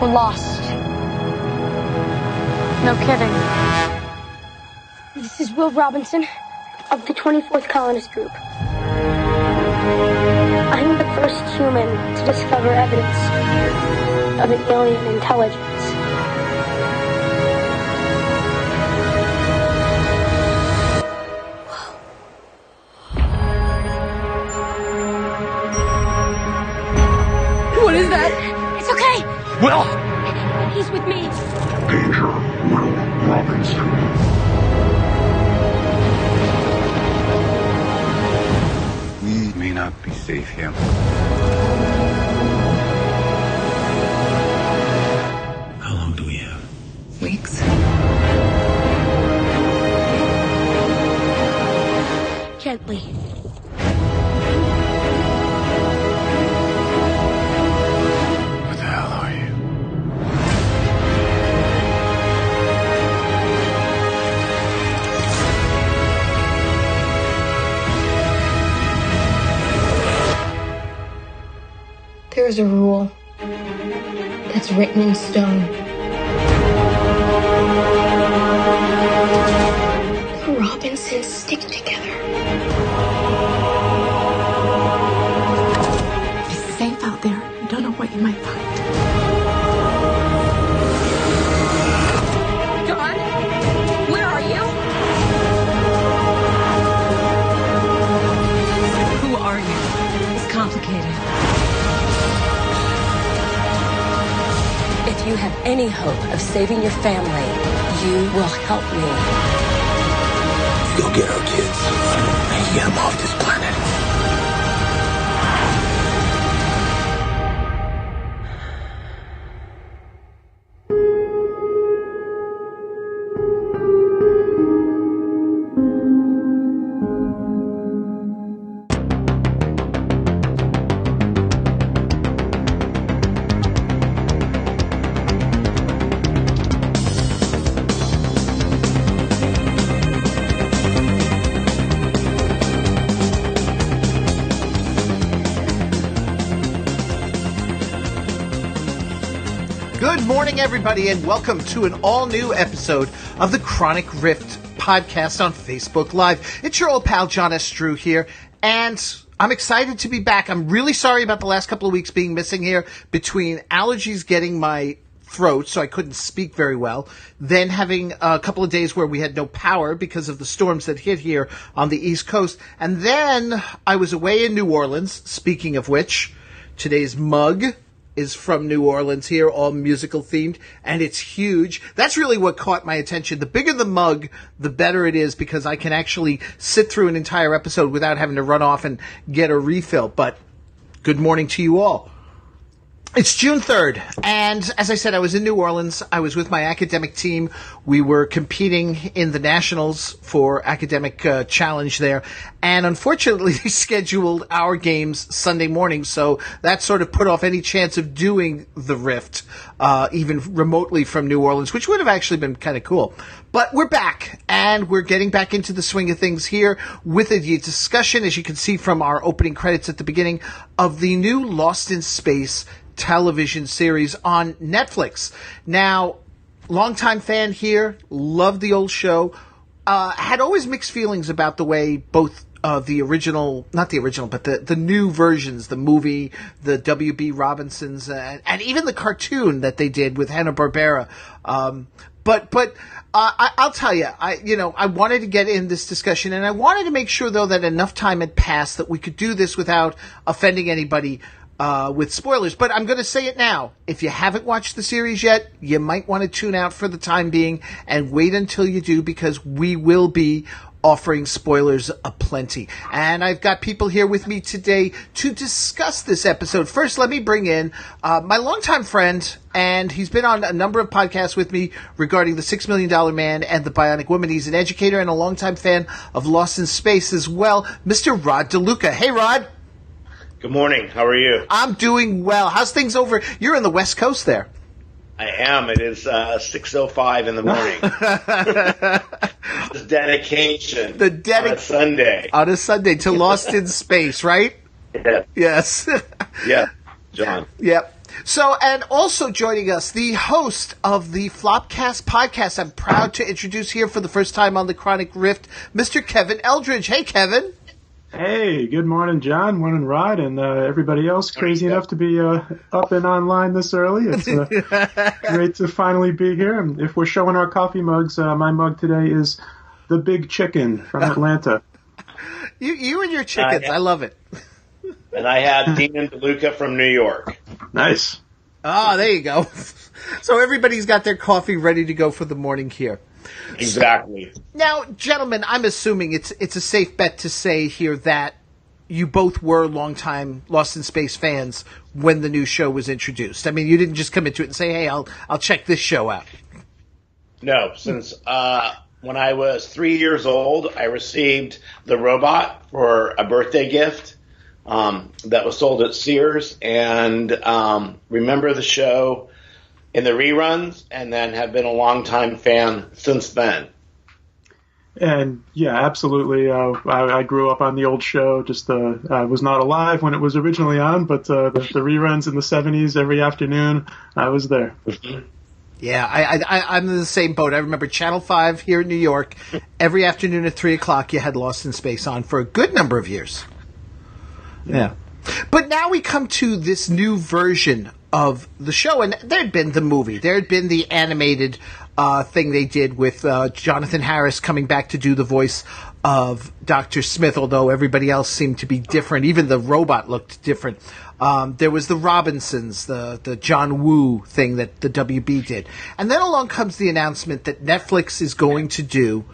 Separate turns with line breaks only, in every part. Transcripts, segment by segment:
We're lost. No kidding.
This is Will Robinson of the 24th Colonist Group. I'm the first human to discover evidence of an alien intelligence.
What is that?
It's okay.
Will!
He's with me.
Danger, Will Robinson.
We may not be safe here.
How long do we have?
Weeks.
Gently.
What the hell are you?
There is a rule that's written in stone. The Robinsons stick together.
It's safe out there. You don't know what you might find.
John? Where are you?
Who are you? It's complicated. If you have any hope of saving your family, you will help me.
Go get our kids and get them off this planet.
Good morning, everybody, and welcome to an all-new episode of the Chronic Rift podcast on Facebook Live. It's your old pal, John S. Drew here, and I'm excited to be back. I'm really sorry about the last couple of weeks being missing here between allergies getting my throat, so I couldn't speak very well, then having a couple of days where we had no power because of the storms that hit here on the East Coast, and then I was away in New Orleans, speaking of which, today's mug is from New Orleans here, all musical themed, and it's huge. That's really what caught my attention. The bigger the mug, the better it is, because I can actually sit through an entire episode without having to run off and get a refill. But good morning to you all. It's June 3rd, and as I said, I was in New Orleans. I was with my academic team. We were competing in the Nationals for academic challenge there, and unfortunately, they scheduled our games Sunday morning, so that sort of put off any chance of doing the Rift, even remotely from New Orleans, which would have actually been kind of cool. But we're back, and we're getting back into the swing of things here with a discussion, as you can see from our opening credits at the beginning, of the new Lost in Space television series on Netflix. Now, longtime fan here, loved the old show, had always mixed feelings about the way both the original, not the original, but the new versions, the movie, the W.B. Robinsons, and even the cartoon that they did with Hanna-Barbera. But I'll tell you, I wanted to get in this discussion, and I wanted to make sure, though, that enough time had passed that we could do this without offending anybody with spoilers. But I'm going to say it now. If you haven't watched the series yet, you might want to tune out for the time being and wait until you do, because we will be offering spoilers aplenty. And I've got people here with me today to discuss this episode. First, let me bring in my longtime friend, and he's been on a number of podcasts with me regarding the $6 Million Man and the Bionic Woman. He's an educator and a longtime fan of Lost in Space as well, Mr. Rod Deluca. Hey, Rod.
Good morning. How are you?
I'm doing well. How's things over? You're in the West Coast there.
I am. It is 6:05 in the morning. It's dedication. On a Sunday.
On a Sunday to Lost in Space, right?
Yeah.
Yes.
Yeah, John.
Yep. So, and also joining us, the host of the Flopcast podcast. I'm proud to introduce here for the first time on the Chronic Rift, Mr. Kevin Eldridge. Hey, Kevin.
Hey, good morning, John. Morning, Rod, and everybody else crazy enough to be up and online this early. It's great to finally be here. And if we're showing our coffee mugs, my mug today is the Big Chicken from Atlanta.
You and your chickens. I love it.
And I had Dean and Deluca from New York.
Nice.
Ah, there you go. So everybody's got their coffee ready to go for the morning here.
Exactly.
Now, gentlemen, I'm assuming it's a safe bet to say here that you both were longtime Lost in Space fans when the new show was introduced. I mean, you didn't just come into it and say, "Hey, I'll check this show out."
No, since when I was 3 years old, I received the robot for a birthday gift that was sold at Sears, and remember the show in the reruns, and then have been a longtime fan since then.
And yeah, absolutely. I grew up on the old show. I was not alive when it was originally on, but the reruns in the 70s every afternoon, I was there.
Yeah, I'm in the same boat. I remember Channel 5 here in New York. Every afternoon at 3 o'clock, you had Lost in Space on for a good number of years. Yeah. But now we come to this new version of the show, and there had been the movie. There had been the animated thing they did with Jonathan Harris coming back to do the voice of Dr. Smith, although everybody else seemed to be different. Even the robot looked different. There was the Robinsons, the John Woo thing that the WB did. And then along comes the announcement that Netflix is going to do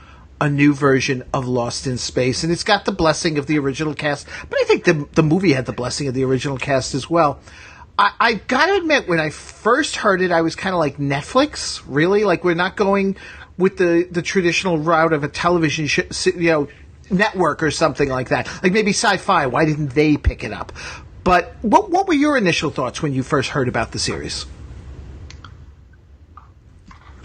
a new version of Lost in Space, and it's got the blessing of the original cast. But I think the movie had the blessing of the original cast as well. I got to admit, when I first heard it, I was kind of like, Netflix? Really? Like, we're not going with the traditional route of a television network or something like that. Like maybe Sci-Fi. Why didn't they pick it up? But what were your initial thoughts when you first heard about the series?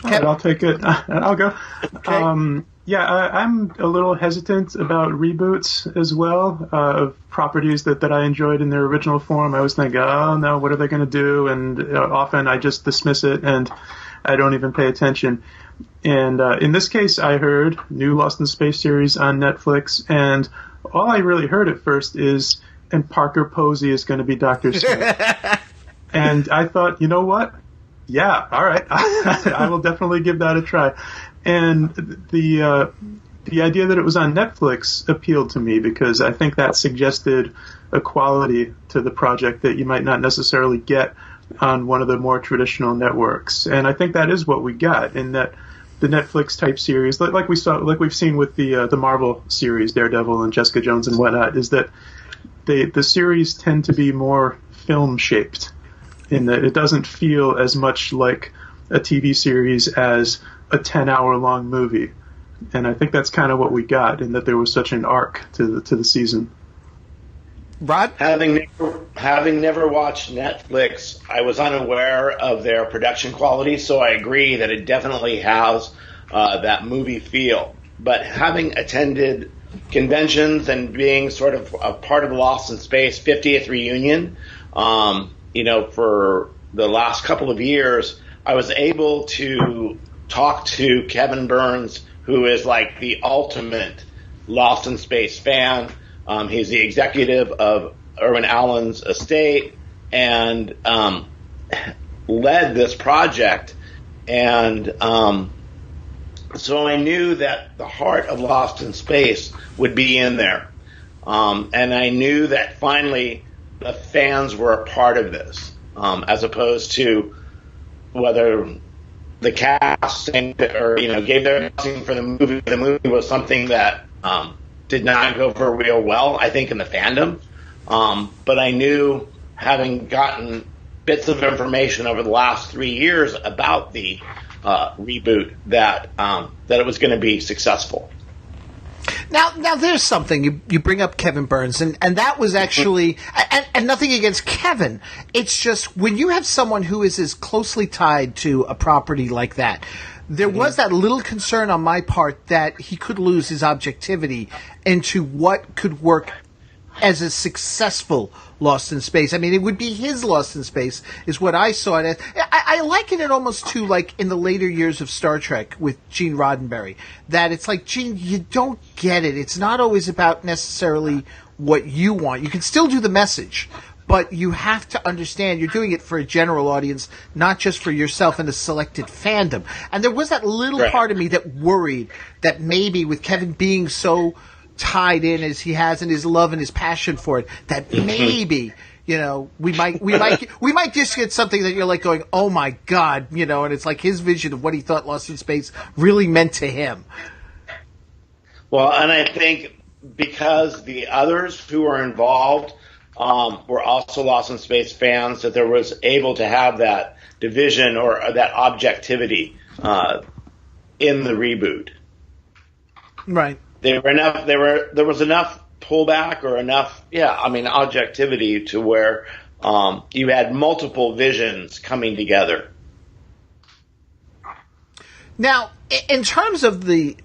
All right, I'll take it. I'll go. Okay. I'm a little hesitant about reboots as well of properties that I enjoyed in their original form. I always think, oh, no, what are they going to do? And often I just dismiss it and I don't even pay attention. And in this case, I heard new Lost in Space series on Netflix, and all I really heard at first is, and Parker Posey is going to be Dr. Smith. And I thought, you know what? Yeah, all right. I will definitely give that a try. And the idea that it was on Netflix appealed to me because I think that suggested a quality to the project that you might not necessarily get on one of the more traditional networks. And I think that is what we got in that the Netflix type series, like we've seen with the Marvel series, Daredevil and Jessica Jones and whatnot, is that the series tend to be more film shaped in that it doesn't feel as much like a TV series as a 10-hour long movie. And I think that's kind of what we got, in that there was such an arc to the season.
Rod?
Having never watched Netflix, I was unaware of their production quality, so I agree that it definitely has that movie feel. But having attended conventions and being sort of a part of the Lost in Space 50th reunion, for the last couple of years, I was able to talk to Kevin Burns, who is like the ultimate Lost in Space fan. He's the executive of Irwin Allen's estate and led this project. And so I knew that the heart of Lost in Space would be in there. And I knew that finally the fans were a part of this, as opposed to whether the cast gave their blessing for the movie. The movie was something that did not go over real well, I think, in the fandom. But I knew, having gotten bits of information over the last 3 years about the reboot, that it was going to be successful.
Now there's something. You bring up Kevin Burns, and that was actually, and nothing against Kevin. It's just when you have someone who is as closely tied to a property like that, there was that little concern on my part that he could lose his objectivity into what could work as a successful Lost in Space. I mean, it would be his Lost in Space, is what I saw it as. I liken it almost to, like, in the later years of Star Trek with Gene Roddenberry, that it's like, Gene, you don't get it. It's not always about necessarily what you want. You can still do the message, but you have to understand you're doing it for a general audience, not just for yourself and a selected fandom. And there was that little part of me that worried that maybe with Kevin being so tied in as he has and his love and his passion for it, that maybe, you know, we might just get something that you're like going, oh my God, you know, and it's like his vision of what he thought Lost in Space really meant to him.
Well, and I think because the others who were involved were also Lost in Space fans, that there was able to have that division or that objectivity in the reboot.
Right.
There was enough pullback or enough, objectivity to where you had multiple visions coming together.
Now, in terms of the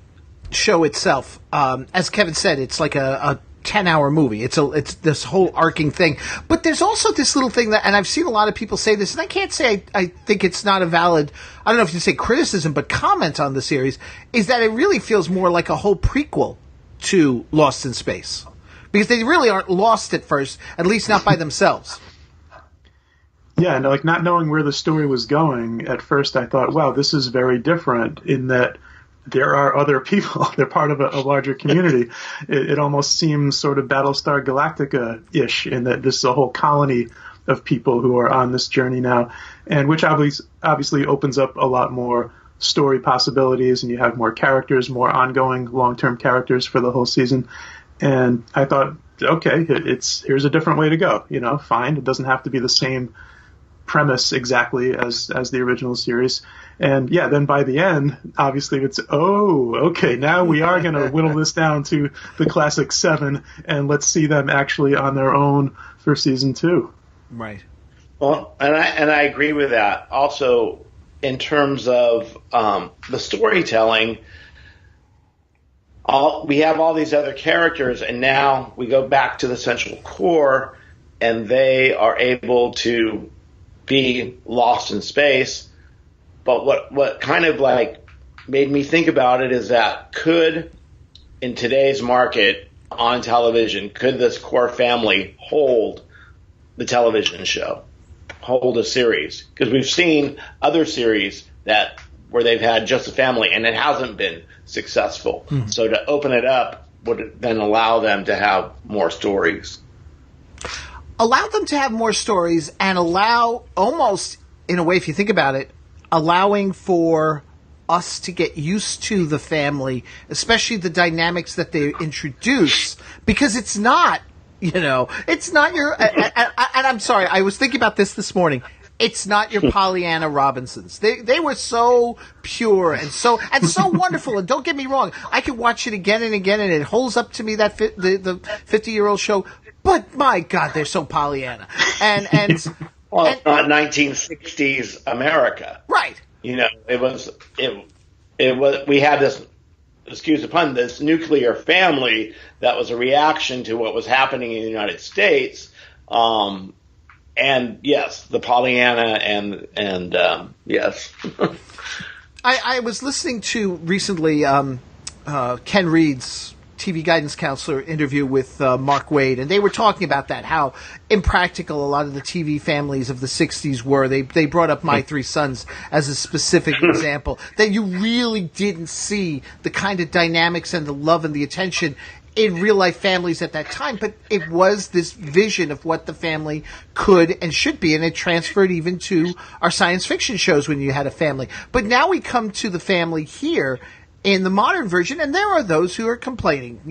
show itself, as Kevin said, it's like a 10-hour movie. It's this whole arcing thing. But there's also this little thing that, and I've seen a lot of people say this, and I can't say I think it's not a valid, I don't know if you say criticism, but comment on the series, is that it really feels more like a whole prequel to Lost in Space. Because they really aren't lost at first, at least not by themselves.
Yeah, and like not knowing where the story was going, at first I thought, wow, this is very different in that there are other people. They're part of a larger community. It almost seems sort of Battlestar Galactica-ish in that this is a whole colony of people who are on this journey now, and which obviously opens up a lot more story possibilities, and you have more characters, more ongoing long-term characters for the whole season. And I thought, okay, here's a different way to go. You know, fine. It doesn't have to be the same premise exactly as the original series. And yeah, then by the end, obviously it's, okay, now we are going to whittle this down to the classic 7, and let's see them actually on their own for season 2.
Right.
Well, and I agree with that. Also, in terms of the storytelling, we have all these other characters, and now we go back to the central core, and they are able to be lost in space. But what kind of like made me think about it is that could, in today's market on television, could this core family hold the television show, hold a series? Because we've seen other series where they've had just a family and it hasn't been successful. Mm-hmm. So to open it up would then allow them to have more stories.
Allow them to have more stories and allow, almost in a way, if you think about it, allowing for us to get used to the family, especially the dynamics that they introduce, because it's not, it's not your, and I'm sorry, I was thinking about this morning. It's not your Pollyanna Robinsons. They were so pure and so wonderful. And don't get me wrong, I could watch it again and again, and it holds up to me, the 50-year-old show. But my God, they're so Pollyanna. And
well, it's not 1960s America,
right?
It was. We had this, excuse the pun, this nuclear family that was a reaction to what was happening in the United States. And yes, the Pollyanna and yes.
I was listening to recently Ken Reed's TV guidance counselor interview with Mark Wade, and they were talking about that, how impractical a lot of the TV families of the 60s were. They brought up My Three Sons as a specific example, that you really didn't see the kind of dynamics and the love and the attention in real-life families at that time, but it was this vision of what the family could and should be, and it transferred even to our science fiction shows when you had a family. But now we come to the family here in the modern version, and there are those who are complaining,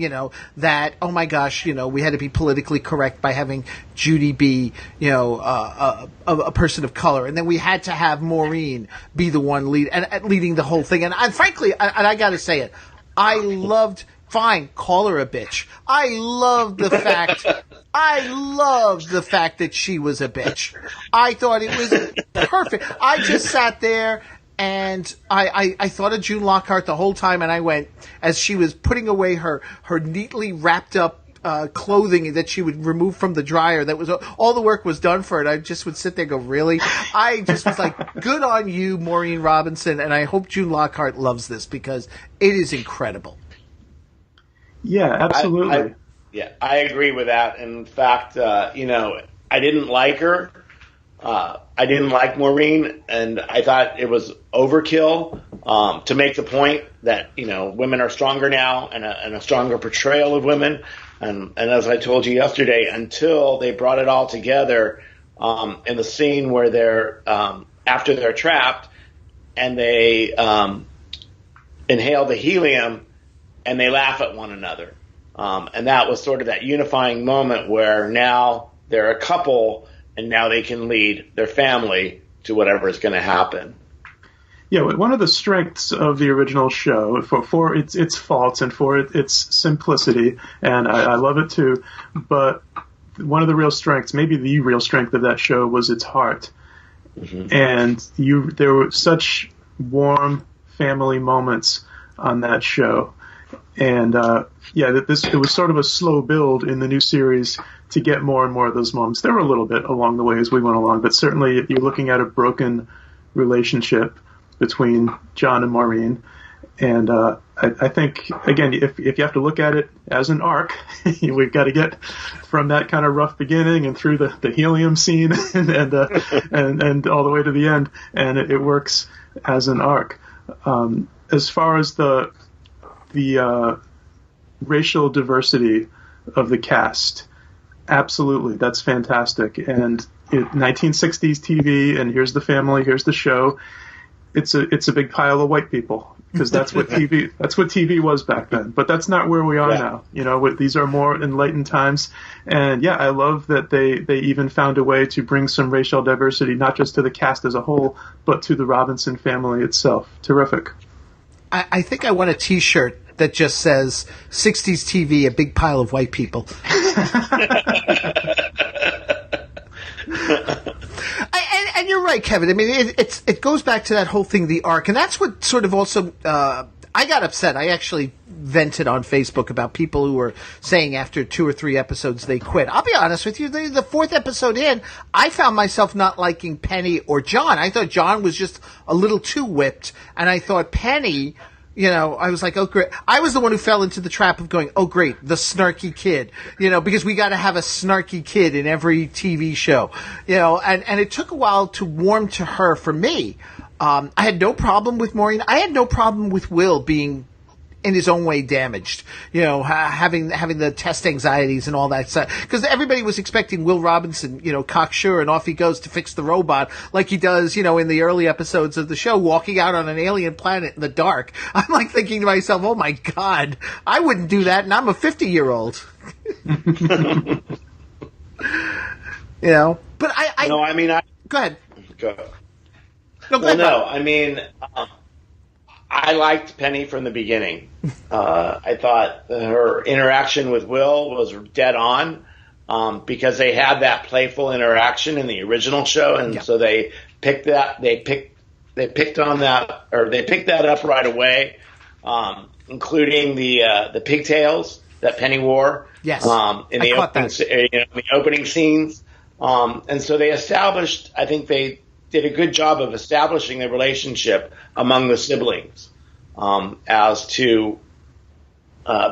that, oh my gosh, we had to be politically correct by having Judy be, a person of color, and then we had to have Maureen be the one leading the whole thing. And frankly, I got to say it, I loved. Fine, call her a bitch. I love the fact that she was a bitch. I thought it was perfect. I just sat there and I thought of June Lockhart the whole time, and I went, as she was putting away her neatly wrapped up clothing that she would remove from the dryer. That was all the work was done for it. I just would sit there and go, really? I just was like, good on you, Maureen Robinson, and I hope June Lockhart loves this because it is incredible.
Yeah, absolutely.
I agree with that. In fact, I didn't like her. I didn't like Maureen, and I thought it was overkill to make the point that women are stronger now and a stronger portrayal of women. And as I told you yesterday, until they brought it all together in the scene where they're after they're trapped and they inhale the helium and they laugh at one another. And that was sort of that unifying moment where now they're a couple and now they can lead their family to whatever is going to happen.
Yeah, one of the strengths of the original show, for its faults and for its simplicity, and I love it too, but one of the real strengths, maybe the real strength of that show was its heart. Mm-hmm. And there were such warm family moments on that show. And it was sort of a slow build in the new series to get more and more of those moments. There were a little bit along the way as we went along, but certainly you're looking at a broken relationship between John and Maureen. And I think, again, if you have to look at it as an arc, we've got to get from that kind of rough beginning and through the helium scene and all the way to the end, and it works as an arc. As far as the racial diversity of the cast, absolutely, that's fantastic. And 1960s TV, and here's the family, here's the show. It's a big pile of white people because that's what TV was back then. But that's not where we are now. These are more enlightened times. And yeah, I love that they even found a way to bring some racial diversity, not just to the cast as a whole, but to the Robinson family itself. Terrific.
I think I want a T-shirt that just says 60s TV, a big pile of white people. And you're right, Kevin. I mean, it goes back to that whole thing, the arc, and that's what sort of also I got upset. I actually vented on Facebook about people who were saying after 2 or 3 episodes they quit. I'll be honest with you, the 4th episode in, I found myself not liking Penny or John. I thought John was just a little too whipped, and I thought Penny, I was like, oh, great. I was the one who fell into the trap of going, oh, great, the snarky kid, because we got to have a snarky kid in every TV show, and it took a while to warm to her for me. I had no problem with Maureen. I had no problem with Will being in his own way damaged, having the test anxieties and all that stuff. Because everybody was expecting Will Robinson, cocksure, and off he goes to fix the robot like he does, in the early episodes of the show, walking out on an alien planet in the dark. I'm like thinking to myself, oh my God, I wouldn't do that, and I'm a 50-year-old. But I
no, I mean,
go ahead.
Go.
No, go ahead.
No, I mean, I liked Penny from the beginning. I thought her interaction with Will was dead on because they had that playful interaction in the original show, and so they picked that up right away, including the pigtails that Penny wore.
Yes,
in the opening scenes, and so they established. I think they did a good job of establishing the relationship among the siblings as to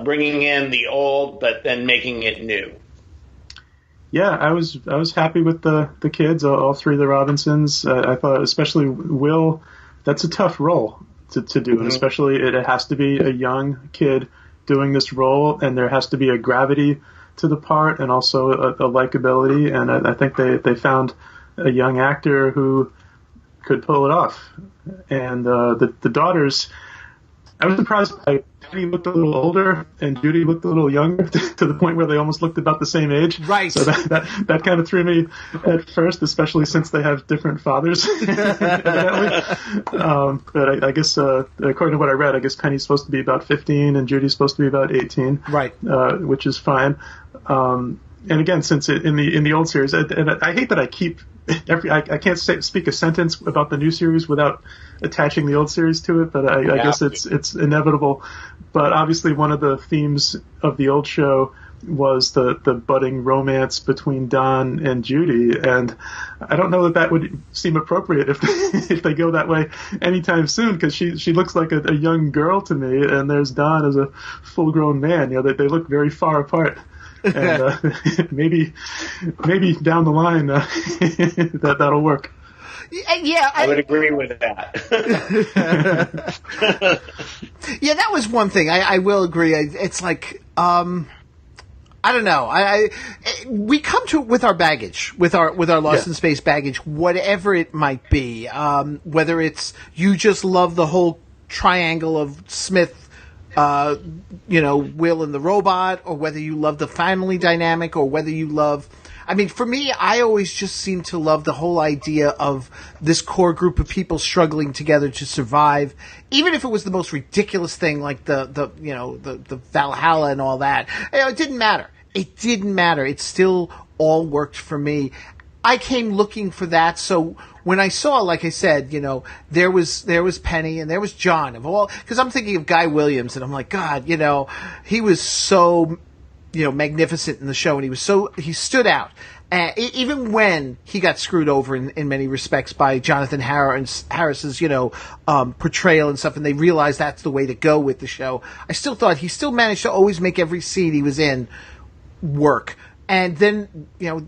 bringing in the old but then making it new.
Yeah, I was happy with the kids, all 3 of the Robinsons. I thought especially Will, that's a tough role to do, mm-hmm. and especially it has to be a young kid doing this role, and there has to be a gravity to the part and also a likability, and I think they found a young actor who could pull it off. And the daughters, I was surprised by Penny looked a little older and Judy looked a little younger to the point where they almost looked about the same age.
Right.
So that kind of threw me at first, especially since they have different fathers. Evidently. But I guess according to what I read, I guess Penny's supposed to be about 15 and Judy's supposed to be about 18.
Right.
Which is fine. And again, since in the old series, and I hate that I keep I can't speak a sentence about the new series without attaching the old series to it, but I guess it's inevitable. But obviously, one of the themes of the old show was the budding romance between Don and Judy, and I don't know that would seem appropriate if they go that way anytime soon, because she looks like a young girl to me, and there's Don as a full-grown man. They look very far apart. And maybe down the line that'll work.
Yeah,
I would agree with that.
Yeah, that was one thing. I will agree. It's like, I don't know. We come to it with our baggage, with our Lost in Space baggage, whatever it might be. Whether it's you just love the whole triangle of Smith, Will and the robot, or whether you love the family dynamic, or whether you love. I mean, for me, I always just seem to love the whole idea of this core group of people struggling together to survive, even if it was the most ridiculous thing, like the Valhalla and all that. It didn't matter. It didn't matter. It still all worked for me. I came looking for that, so when I saw, like I said, there was Penny and there was John of all, because I'm thinking of Guy Williams, and I'm like, God, he was so. Magnificent in the show, and he stood out. Even when he got screwed over in many respects by Jonathan Harris's, portrayal and stuff, and they realized that's the way to go with the show, I still thought he still managed to always make every scene he was in work. And then,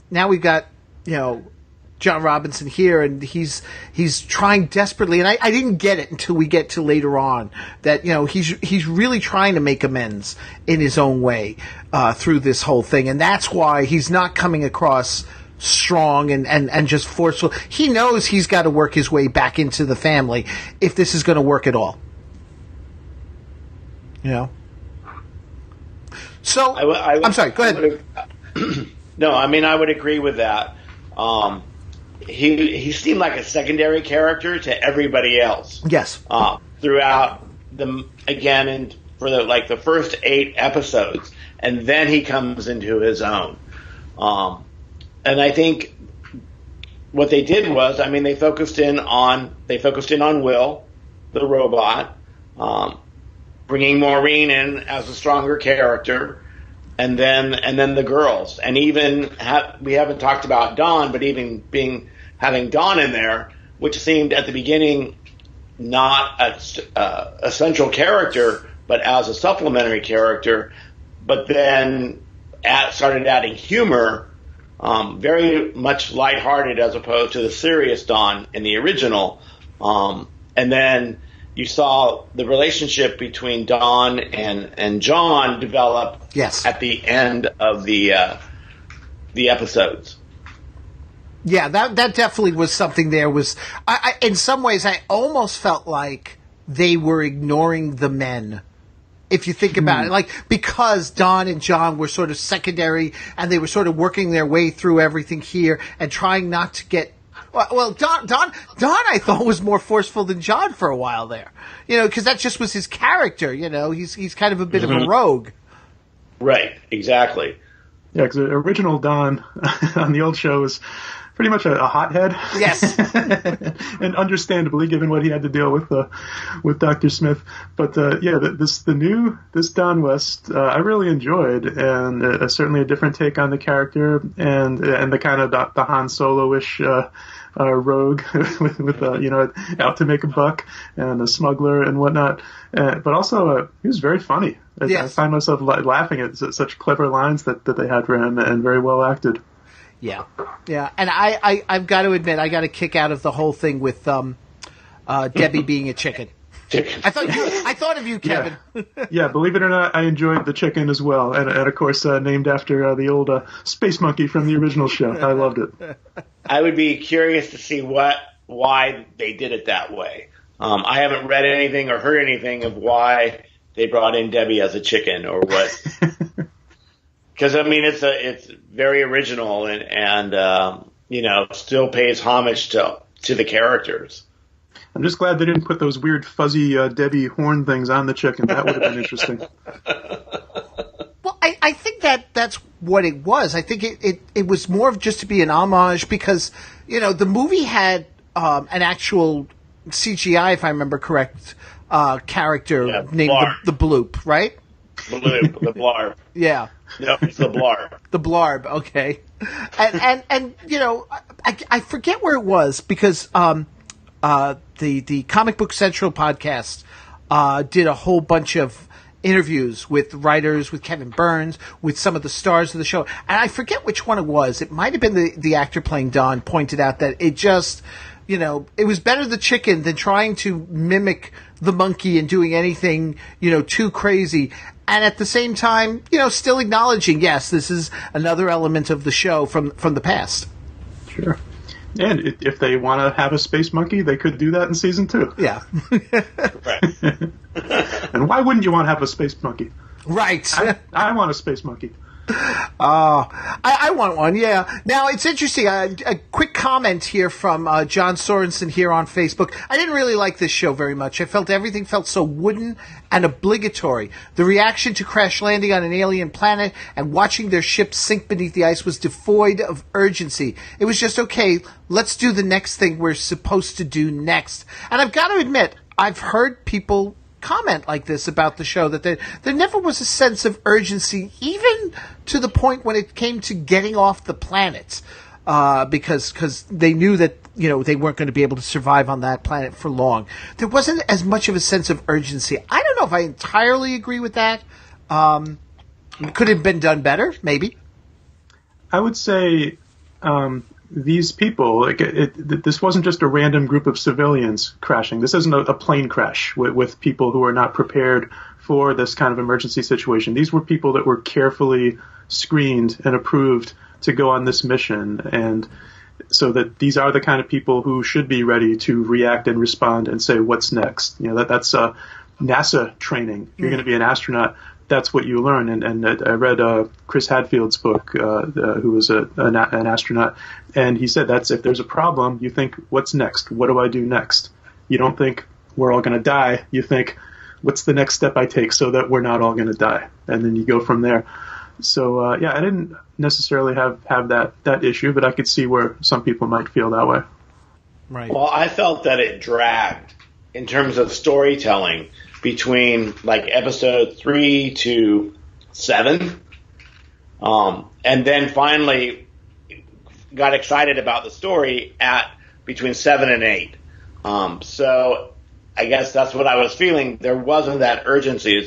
now we've got, John Robinson here, and he's trying desperately, and I didn't get it until we get to later on that he's really trying to make amends in his own way through this whole thing, and that's why he's not coming across strong and just forceful. He knows he's got to work his way back into the family if this is going to work at all. So I'm sorry. Go ahead.
No, I mean I would agree with that. He seemed like a secondary character to everybody else.
Yes.
Throughout and for the first 8 episodes, and then he comes into his own. And I think what they did was, they focused in on Will, the robot, bringing Maureen in as a stronger character. And then the girls, and even we haven't talked about Dawn, but even having Dawn in there, which seemed at the beginning not a central character, but as a supplementary character, but then started adding humor, very much lighthearted as opposed to the serious Dawn in the original, and then you saw the relationship between Dawn and John develop at the end of the episodes.
Yeah, that definitely was something there. I in some ways, I almost felt like they were ignoring the men. If you think about it, because Don and John were sort of secondary, and they were sort of working their way through everything here and trying not to get. Well, Don, I thought was more forceful than John for a while there, because that just was his character. He's kind of a bit of a rogue.
Right. Exactly.
Yeah, because the original Don on the old show was pretty much a hothead.
Yes.
And understandably, given what he had to deal with Dr. Smith. But this Don West, I really enjoyed, and certainly a different take on the character, and the kind of the Han Solo-ish rogue with out to make a buck and a smuggler and whatnot. But also, he was very funny. I find myself laughing at such clever lines that they had for him, and very well acted.
Yeah, and I've got to admit, I got a kick out of the whole thing with Debbie being a chicken. I thought of you, Kevin.
Yeah, believe it or not, I enjoyed the chicken as well, and of course named after the old space monkey from the original show. I loved it.
I would be curious to see why they did it that way. I haven't read anything or heard anything of why they brought in Debbie as a chicken or what. Because it's very original and still pays homage to the characters.
I'm just glad they didn't put those weird fuzzy Debbie horn things on the chicken. That would have been interesting.
Well, I think that's what it was. I think it was more of just to be an homage because the movie had an actual CGI, if I remember correct, character named the Bloop, right?
The Blarb.
Yeah.
No, it's the Blarb.
The Blarb, okay. And you know, I forget where it was because the Comic Book Central podcast did a whole bunch of interviews with writers, with Kevin Burns, with some of the stars of the show. And I forget which one it was. It might have been the actor playing Don pointed out that it just, you know, it was better the chicken than trying to mimic the monkey and doing anything, you know, too crazy. And at the same time, you know, still acknowledging, yes, this is another element of the show from the past.
Sure. And if they want to have a space monkey, they could do that in season 2.
Yeah.
Right.
And why wouldn't you want to have a space monkey?
Right.
I want a space monkey.
I want one, yeah. Now, it's interesting. A quick comment here from John Sorensen here on Facebook. I didn't really like this show very much. I felt everything felt so wooden and obligatory. The reaction to crash landing on an alien planet and watching their ship sink beneath the ice was devoid of urgency. It was just, okay, let's do the next thing we're supposed to do next. And I've got to admit, I've heard people comment like this about the show, that there never was a sense of urgency, even to the point when it came to getting off the planet, because they knew that, you know, they weren't going to be able to survive on that planet for long. There wasn't as much of a sense of urgency. I don't know if I entirely agree with that. It could have been done better, maybe.
I would say these people, this wasn't just a random group of civilians crashing. This isn't a plane crash with people who are not prepared for this kind of emergency situation. These were people that were carefully screened and approved to go on this mission, and so that these are the kind of people who should be ready to react and respond and say, what's next? You know, that's NASA training. If you're going to be an astronaut, that's what you learn. And I read Chris Hadfield's book, who was an astronaut, and he said if there's a problem, you think, what's next? What do I do next? You don't think we're all going to die. You think, what's the next step I take so that we're not all going to die? And then you go from there. So, I didn't necessarily have that issue, but I could see where some people might feel that way.
Right.
Well, I felt that it dragged in terms of storytelling between like episode 3 to 7, and then finally got excited about the story at between 7 and 8. So I guess that's what I was feeling. There wasn't that urgency.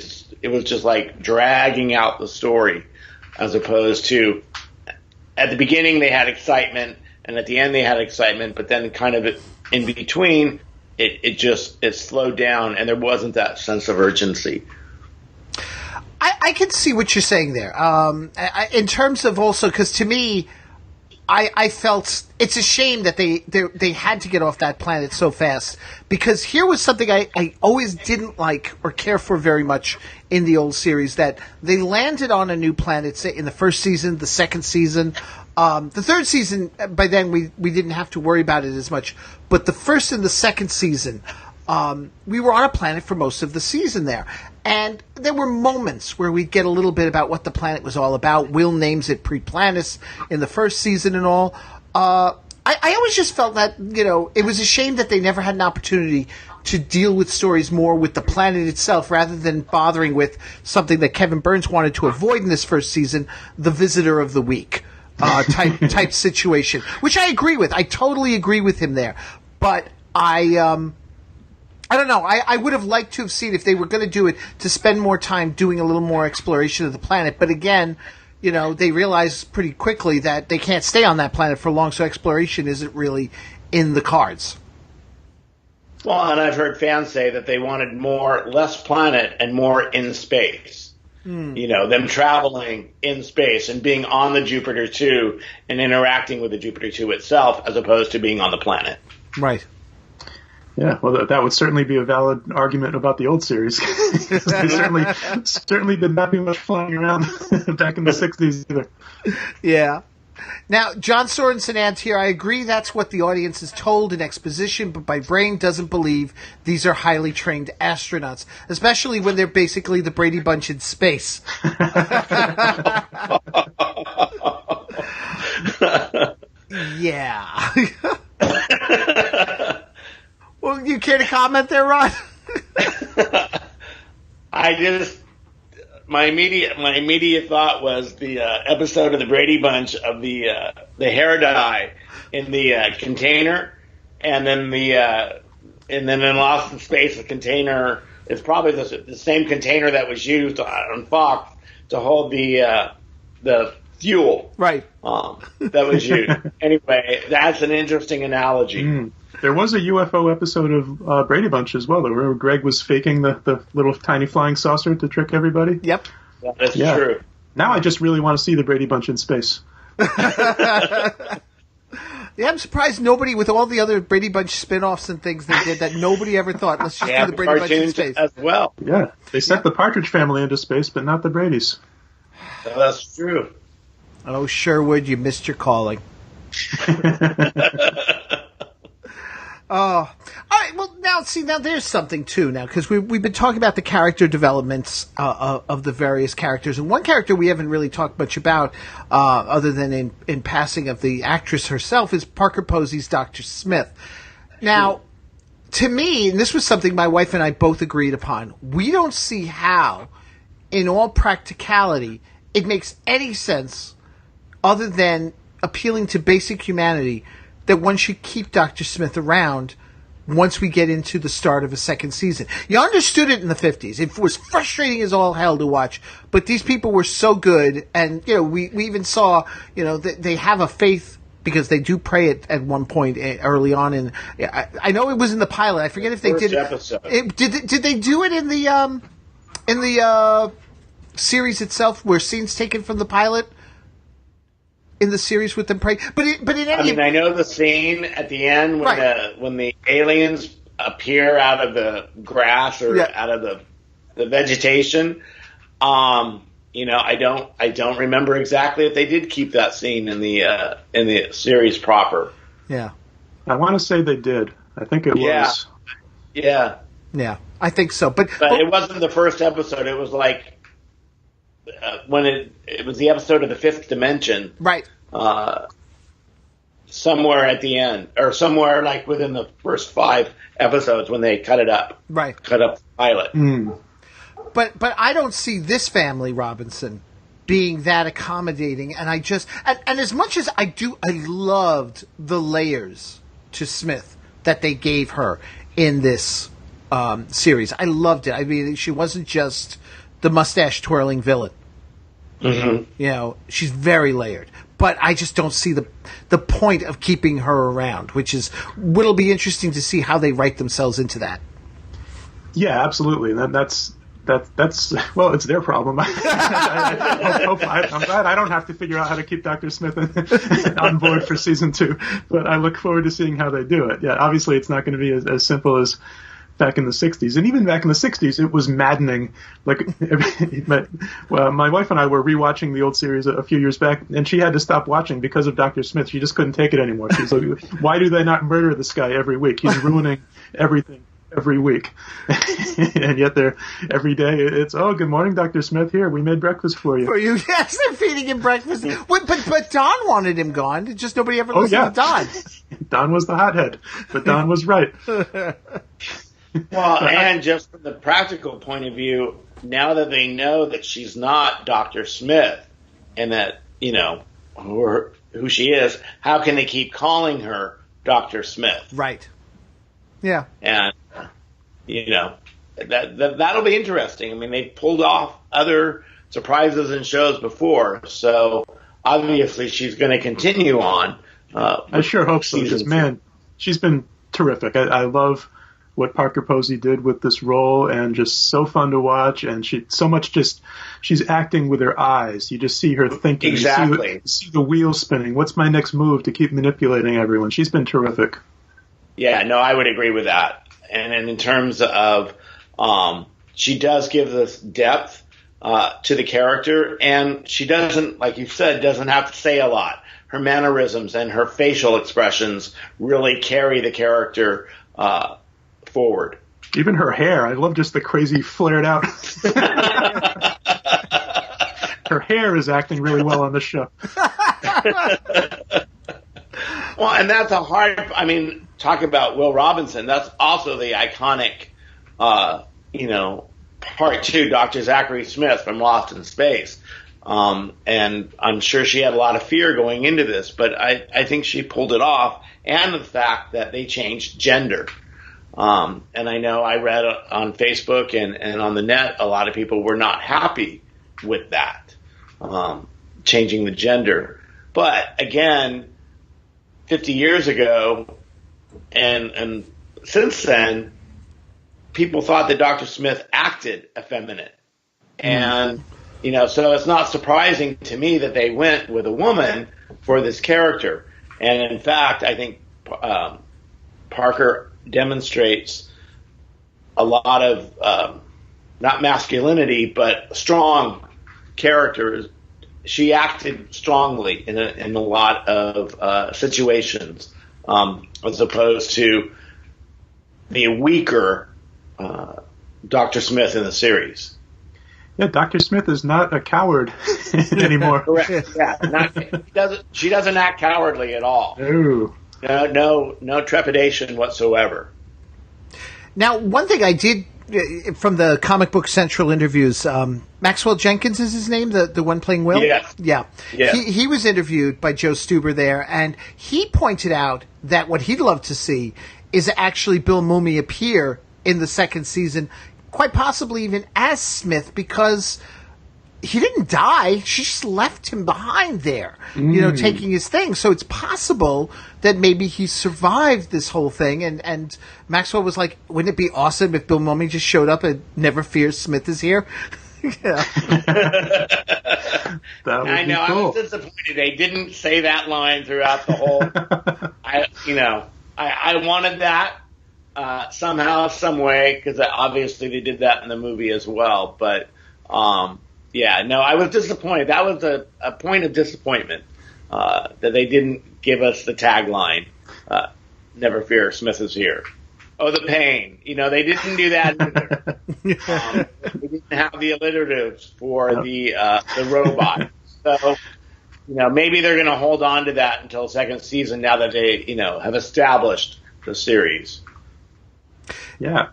It was just like dragging out the story, as opposed to at the beginning they had excitement and at the end they had excitement, but then kind of in between it slowed down and there wasn't that sense of urgency.
I can see what you're saying there. In terms of also, because to me, I felt it's a shame that they had to get off that planet so fast, because here was something I always didn't like or care for very much in the old series, that they landed on a new planet, say in the first season, the second season. The third season, by then we didn't have to worry about it as much, but the first and the second season, we were on a planet for most of the season there. And there were moments where we'd get a little bit about what the planet was all about. Will names it Pre-Planis in the first season and all. I always just felt that, you know, it was a shame that they never had an opportunity to deal with stories more with the planet itself, rather than bothering with something that Kevin Burns wanted to avoid in this first season, the visitor of the week type situation, which I agree with. I totally agree with him there. But I don't know. I would have liked to have seen, if they were going to do it, to spend more time doing a little more exploration of the planet. But again, you know, they realized pretty quickly that they can't stay on that planet for long, so exploration isn't really in the cards.
Well, and I've heard fans say that they wanted less planet and more in space. You know, them traveling in space and being on the Jupiter 2 and interacting with the Jupiter 2 itself, as opposed to being on the planet.
Right.
Yeah, well, that would certainly be a valid argument about the old series. They certainly did not do much flying around back in the 60s either.
Yeah. Now, John Sorensen adds here, I agree that's what the audience is told in exposition, but my brain doesn't believe these are highly trained astronauts, especially when they're basically the Brady Bunch in space. Yeah. Well, you care to comment there, Ron?
my immediate thought was the episode of the Brady Bunch of the hair dye in the container, and then in Lost in Space, the container is probably the same container that was used on Fox to hold the fuel.
Right.
That was used. Anyway, that's an interesting analogy.
There was a UFO episode of Brady Bunch as well, where Greg was faking the little tiny flying saucer to trick everybody.
Yep.
That's true.
Now I just really want to see the Brady Bunch in space.
Yeah, I'm surprised nobody, with all the other Brady Bunch spin-offs and things they did, that nobody ever thought, let's just do the Brady Bunch in space.
As well.
Yeah, they sent the Partridge Family into space, but not the Bradys.
That's true.
Oh, Sherwood, you missed your calling. All right, well, now there's something, too, because we've been talking about the character developments of the various characters, and one character we haven't really talked much about, other than in passing of the actress herself, is Parker Posey's Dr. Smith. Now, to me, and this was something my wife and I both agreed upon, we don't see how, in all practicality, it makes any sense other than appealing to basic humanity that one should keep Dr. Smith around once we get into the start of a second season. You understood it in the 50s. It was frustrating as all hell to watch, but these people were so good, and we even saw they have a faith, because they do pray at one point early on. And I know it was in the pilot. I forget if they did it. Did they do it in the series itself? Were scenes taken from the pilot in the series with them praying? But in any,
I know the scene at the end when the aliens appear out of the grass or out of the vegetation. I don't remember exactly if they did keep that scene in the series proper.
Yeah,
I want to say they did. I think it was.
Yeah,
I think so. But
it wasn't the first episode. It was like when it was the episode of the Fifth Dimension,
right?
Somewhere at the end, or somewhere like within the first 5 episodes when they cut it up,
right? Cut
up the pilot.
But I don't see this family, Robinson, being that accommodating. And I just and as much as I loved the layers to Smith that they gave her in this series. I loved it. I mean, she wasn't just the mustache twirling villain.
Mm-hmm.
She's very layered. But I just don't see the point of keeping her around, which is what'll be interesting to see how they write themselves into that.
Yeah, absolutely. That's well, it's their problem. I'm glad I don't have to figure out how to keep Dr. Smith on board for season 2, but I look forward to seeing how they do it. Yeah, obviously it's not going to be as simple as back in the 60s. And even back in the 60s, it was maddening. Like, my wife and I were rewatching the old series a few years back, and she had to stop watching because of Dr. Smith. She just couldn't take it anymore. She's like, why do they not murder this guy every week? He's ruining everything every week. And yet every day it's, good morning, Dr. Smith. Here, we made breakfast for you.
For you, yes, they're feeding him breakfast. But Don wanted him gone. Just nobody ever listened to Don.
Don was the hothead, but Don was right.
Well, and just from the practical point of view, now that they know that she's not Dr. Smith and that, who she is, how can they keep calling her Dr. Smith?
Right. Yeah.
And, that'll be interesting. I mean, they pulled off other surprises in shows before, so obviously she's going to continue on.
I sure hope so, because, man, she's been terrific. I love what Parker Posey did with this role, and just so fun to watch. And she's acting with her eyes. You just see her thinking.
Exactly.
You see the wheels spinning. What's my next move to keep manipulating everyone? She's been terrific.
Yeah, no, I would agree with that. And in terms of, she does give this depth to the character, and she doesn't, like you said, doesn't have to say a lot. Her mannerisms and her facial expressions really carry the character forward.
Even her hair. I love just the crazy flared out. Her hair is acting really well on the show.
Well, and that's talk about Will Robinson. That's also the iconic, part part 2, Dr. Zachary Smith from Lost in Space. And I'm sure she had a lot of fear going into this, but I think she pulled it off, and the fact that they changed gender. And I know I read on Facebook and on the net, a lot of people were not happy with that, changing the gender. But again, 50 years ago and since then, people thought that Dr. Smith acted effeminate. And, so it's not surprising to me that they went with a woman for this character. And in fact, I think Parker demonstrates a lot of, not masculinity, but strong characters. She acted strongly in a lot of situations, as opposed to the weaker Dr. Smith in the series.
Yeah, Dr. Smith is not a coward anymore.
Correct. Yeah, she doesn't act cowardly at all. No trepidation whatsoever.
Now, one thing I did from the Comic Book Central interviews, Maxwell Jenkins is his name, the one playing Will?
Yes.
Yeah. He was interviewed by Joe Stuber there, and he pointed out that what he'd love to see is actually Bill Mumy appear in the second season, quite possibly even as Smith, because he didn't die. She just left him behind there, taking his thing. So it's possible that maybe he survived this whole thing. And Maxwell was like, wouldn't it be awesome if Bill Mumy just showed up and never fears Smith is here? Yeah.
That would
I know.
be cool.
I was disappointed they didn't say that line throughout the whole. I wanted that somehow, some way, because obviously they did that in the movie as well. But I was disappointed. That was a point of disappointment that they didn't give us the tagline. Never fear, Smith is here. Oh, the pain. They didn't do that either. They didn't have the alliteratives for the robot. So, maybe they're going to hold on to that until second season now that they, have established the series.
Yeah.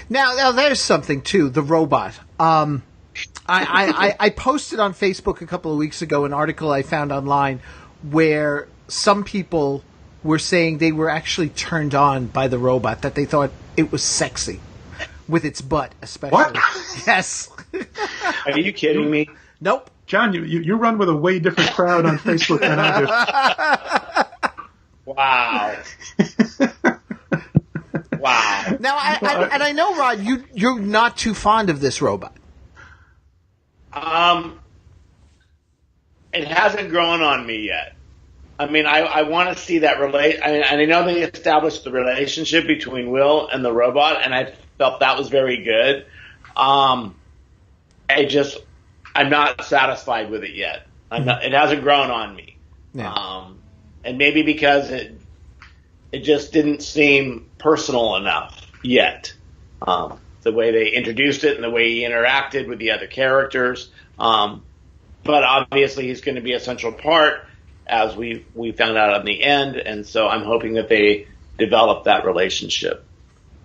Now there's something, too, the robot. I posted on Facebook a couple of weeks ago an article I found online where some people were saying they were actually turned on by the robot, that they thought it was sexy, with its butt especially.
What?
Yes.
Are you kidding me?
Nope.
John, you run with a way different crowd on Facebook than I do.
Wow. Wow.
Now, I know, Rod, you're not too fond of this robot.
It hasn't grown on me yet. I mean, I want to see that and I know they established the relationship between Will and the robot, and I felt that was very good. I'm not satisfied with it yet. It hasn't grown on me.
Yeah.
And maybe because it just didn't seem personal enough yet. The way they introduced it and the way he interacted with the other characters. But obviously he's going to be a central part, as we found out in the end, and so I'm hoping that they develop that relationship.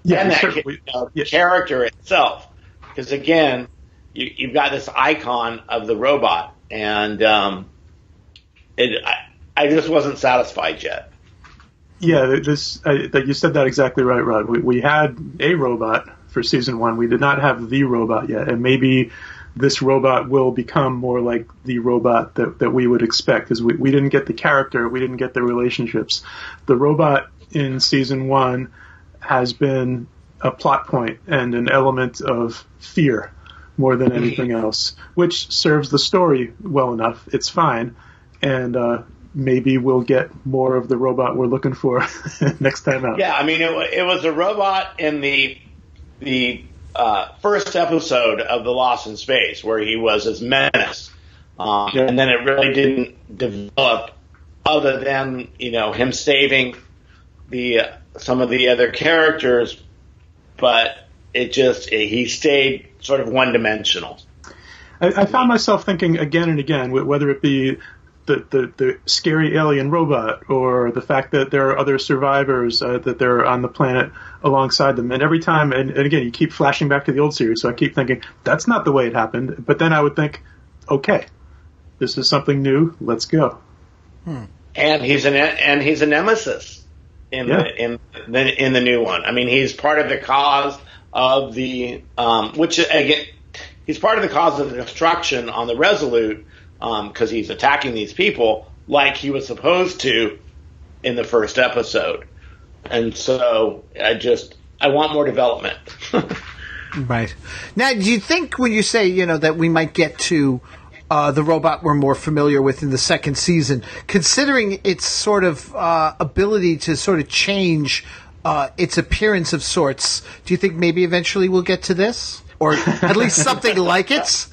Yeah,
and that character itself. Because again, you've got this icon of the robot, and I just wasn't satisfied yet.
Yeah, you said that exactly right, Rod. We had a robot for season 1. We did not have the robot yet, and maybe this robot will become more like the robot that we would expect, because we didn't get the character, we didn't get the relationships. The robot in season 1 has been a plot point and an element of fear more than anything else, which serves the story well enough. It's fine, and maybe we'll get more of the robot we're looking for next time out.
Yeah, I mean, it was a robot in the first episode of The Lost in Space, where he was his menace, and then it really didn't develop, other than him saving some of the other characters, but he stayed sort of one-dimensional.
I found myself thinking again and again, whether it be the scary alien robot, or the fact that there are other survivors that they're on the planet alongside them. And every time, and again, you keep flashing back to the old series, so I keep thinking, that's not the way it happened. But then I would think, okay, this is something new, let's go.
And he's a nemesis in the new one. I mean, he's part of the cause of the he's part of the cause of the destruction on the Resolute, because he's attacking these people like he was supposed to in the first episode. And so I want more development.
Right. Now, do you think when you say, that we might get to the robot we're more familiar with in the second season, considering its sort of ability to sort of change its appearance of sorts, do you think maybe eventually we'll get to this? Or at least something like it?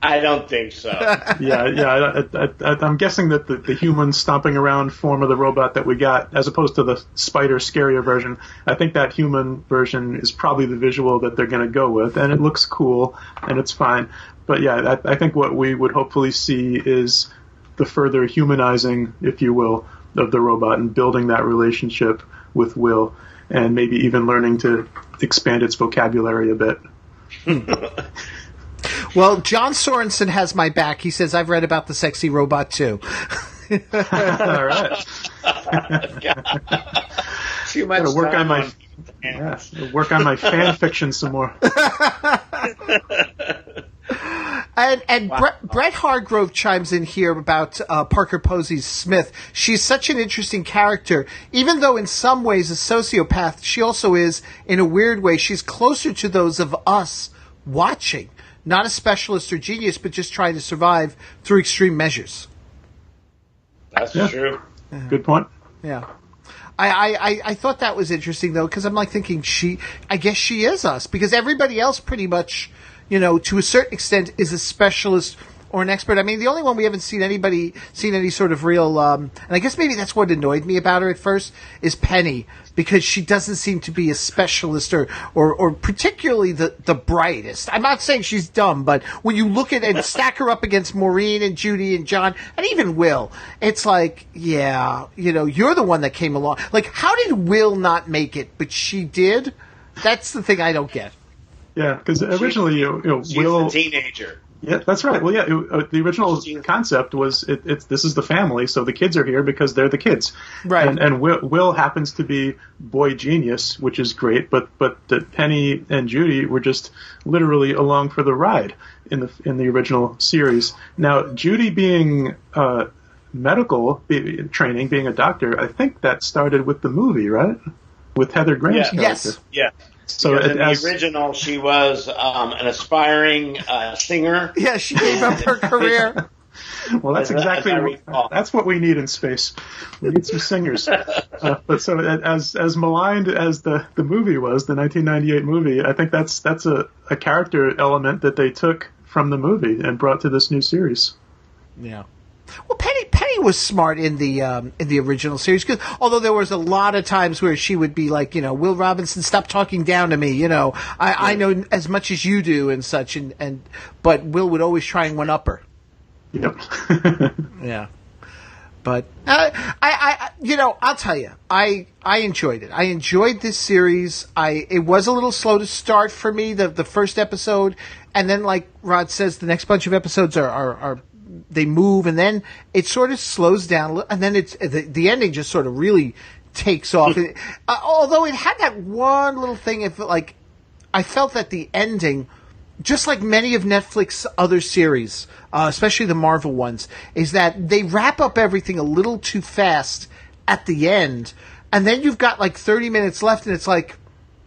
I don't think so.
I'm guessing that the human stomping around form of the robot that we got, as opposed to the spider scarier version, I think that human version is probably the visual that they're going to go with, and it looks cool, and it's fine. But yeah, I think what we would hopefully see is the further humanizing, if you will, of the robot, and building that relationship with Will, and maybe even learning to expand its vocabulary a bit.
Well, John Sorensen has my back. He says, I've read about the sexy robot, too.
All right.
Too much
work
time
work on my fan fiction some more.
And wow. Brett Hargrove chimes in here about Parker Posey's Smith. She's such an interesting character. Even though in some ways a sociopath, she also is, in a weird way, she's closer to those of us watching. Not a specialist or genius, but just trying to survive through extreme measures.
That's true.
Good point.
Yeah. I thought that was interesting, though, because I'm like thinking I guess she is us, because everybody else pretty much, to a certain extent is a specialist or an expert. I mean, the only one we haven't seen any sort of real, and I guess maybe that's what annoyed me about her at first, is Penny, because she doesn't seem to be a specialist or particularly the brightest. I'm not saying she's dumb, but when you look at and stack her up against Maureen and Judy and John and even Will, it's like, yeah, you're the one that came along. Like, how did Will not make it, but she did? That's the thing I don't get.
Yeah, because originally,
she's
Will,
a teenager.
Yeah, that's right. Well, yeah, the original concept was this is the family, so the kids are here because they're the kids,
right?
And Will happens to be boy genius, which is great. But Penny and Judy were just literally along for the ride in the original series. Now, Judy being medical training, being a doctor, I think that started with the movie, right? With Heather Graham's character.
Yes.
Yeah.
So
in the original, she was an aspiring singer.
Yeah, she gave up her career.
Well, that's exactly that's what we need in space. We need some singers. But so as maligned as the movie was, the 1998 movie, I think that's a character element that they took from the movie and brought to this new series.
Yeah. Well, Penny was smart in the original series, because although there was a lot of times where she would be like, Will Robinson, stop talking down to me, I know as much as you do and such, but Will would always try and one up her.
Yep.
Yeah. But I'll tell you, I enjoyed it. I enjoyed this series. It was a little slow to start for me, the first episode, and then like Rod says, the next bunch of episodes are they move, and then it sort of slows down, and then it's the ending just sort of really takes off. Although it had that one little thing, I felt that the ending, just like many of Netflix's other series, especially the Marvel ones, is that they wrap up everything a little too fast at the end, and then you've got like 30 minutes left, and it's like,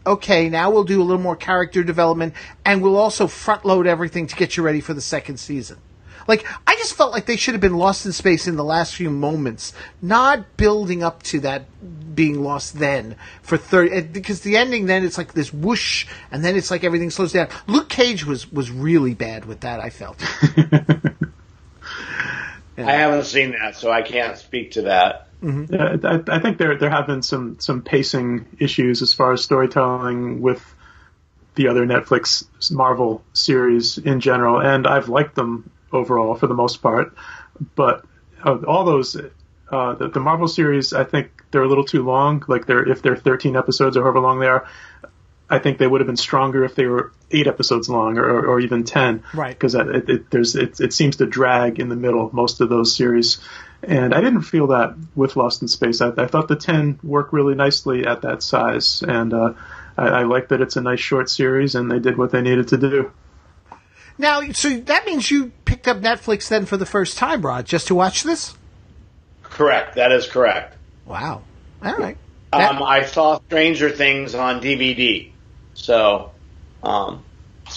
okay, now we'll do a little more character development, and we'll also front load everything to get you ready for the second season. Like, I just felt like they should have been lost in space in the last few moments, not building up to that being lost then for 30, because the ending then it's like this whoosh, and then it's like everything slows down. Luke Cage was really bad with that, I felt.
Yeah. I haven't seen that, so I can't speak to that.
Mm-hmm. Yeah, I think there have been some pacing issues as far as storytelling with the other Netflix Marvel series in general, and I've liked them overall for the most part. but all those, the Marvel series, I think they're a little too long. Like if they're 13 episodes or however long they are, I think they would have been stronger if they were 8 episodes long or even 10.
Right.
Because it seems to drag in the middle, most of those series. And I didn't feel that with Lost in Space. I thought the 10 worked really nicely at that size. And I like that it's a nice short series, and they did what they needed to do.
Now, so that means you picked up Netflix then for the first time, Rod, just to watch this?
Correct. That is correct.
Wow. All right.
I saw Stranger Things on DVD. So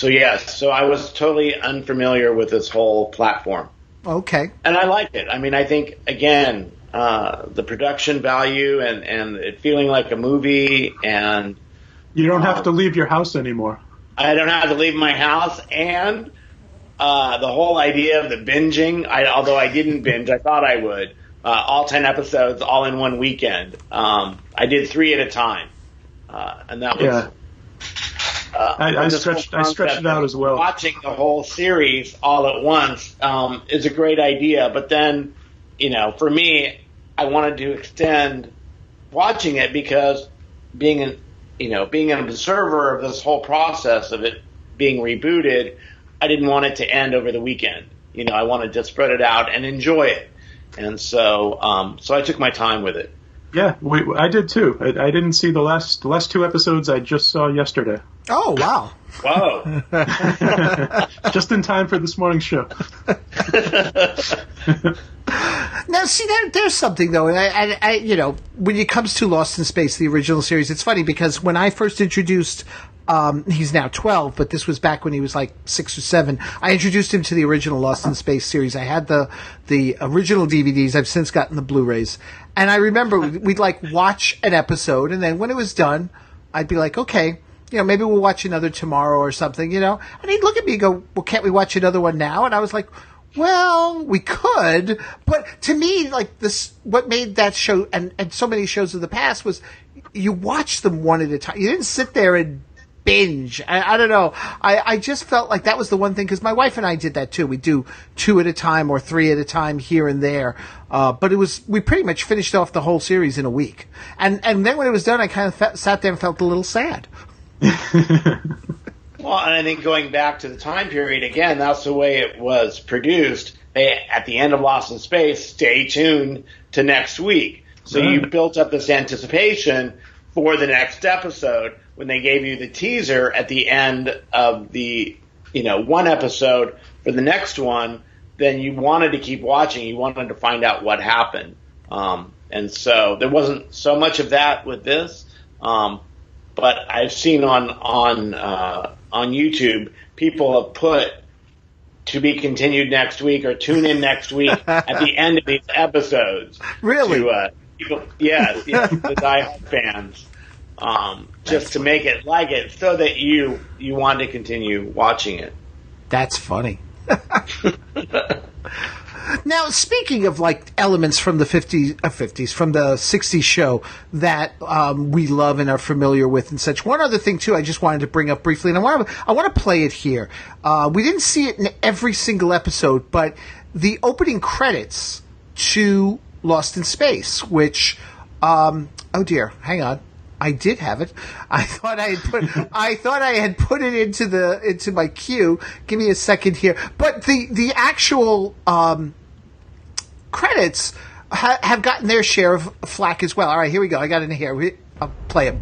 yes. So I was totally unfamiliar with this whole platform.
Okay.
And I like it. I mean, I think, again, the production value and it feeling like a movie, and
you don't have to leave your house anymore.
I don't have to leave my house, and the whole idea of the binging, although I didn't binge, I thought I would, all 10 episodes all in one weekend. I did 3 at a time, and that was...
Yeah. I stretched it out as well.
Watching the whole series all at once is a great idea, but then, for me, I wanted to extend watching it because being an observer of this whole process of it being rebooted, I didn't want it to end over the weekend. I wanted to spread it out and enjoy it, and so I took my time with it.
Yeah, I did too. I didn't see the last 2 episodes. I just saw yesterday.
Oh, wow.
Whoa.
Just in time for this morning's show.
Now, see, there's something, though. I when it comes to Lost in Space, the original series, it's funny because when I first introduced, he's now 12, but this was back when he was like 6 or 7, I introduced him to the original Lost in Space series. I had the original DVDs. I've since gotten the Blu-rays. And I remember we'd like watch an episode, and then when it was done, I'd be like, okay, maybe we'll watch another tomorrow or something, And he'd look at me and go, well, can't we watch another one now? And I was like, well, we could. But to me, like this, what made that show and so many shows of the past was you watch them one at a time. You didn't sit there and binge. I don't know. I just felt like that was the one thing, because my wife and I did that too. We do 2 at a time or 3 at a time here and there. But we pretty much finished off the whole series in a week. And then when it was done, I kind of sat there and felt a little sad.
Well, and I think going back to the time period, again, that's the way it was produced. At the end of Lost in Space, stay tuned to next week. So you built up this anticipation for the next episode. When they gave you the teaser at the end of the, one episode for the next one, then you wanted to keep watching. You wanted to find out what happened. And so there wasn't so much of that with this. But I've seen on YouTube, people have put to be continued next week or tune in next week at the end of these episodes.
Really?
Yes, the diehard fans. Just to make it like it so that you want to continue watching it.
That's funny. Now, speaking of like elements from the 50s, from the 60s show that we love and are familiar with and such, one other thing too I just wanted to bring up briefly, and I want to play it here. We didn't see it in every single episode, but the opening credits to Lost in Space, which, oh dear, hang on. I did have it. I thought I had put it into my queue. Give me a second here. But the actual credits have gotten their share of flack as well. All right, here we go. I got it in here. I'll play it.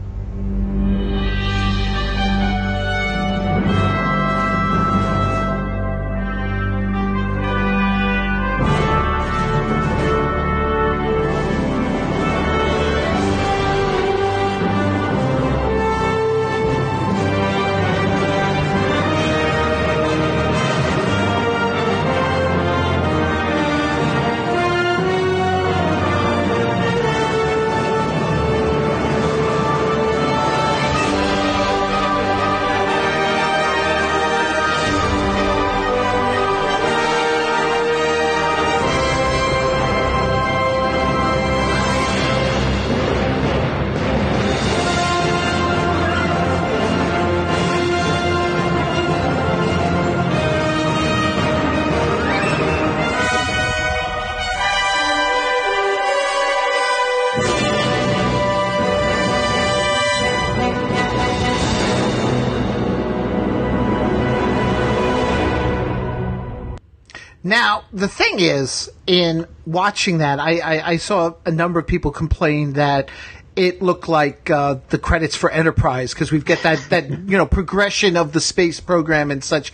Now, the thing is, in watching that, I saw a number of people complain that it looked like the credits for Enterprise, because we've got that progression of the space program and such.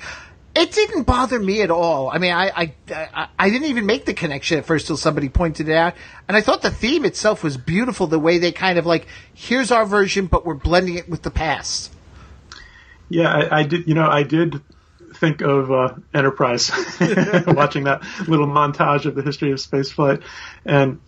It didn't bother me at all. I mean, I didn't even make the connection at first till somebody pointed it out. And I thought the theme itself was beautiful, the way they kind of like, here's our version, but we're blending it with the past.
Yeah, I did think of Enterprise watching that little montage of the history of spaceflight, and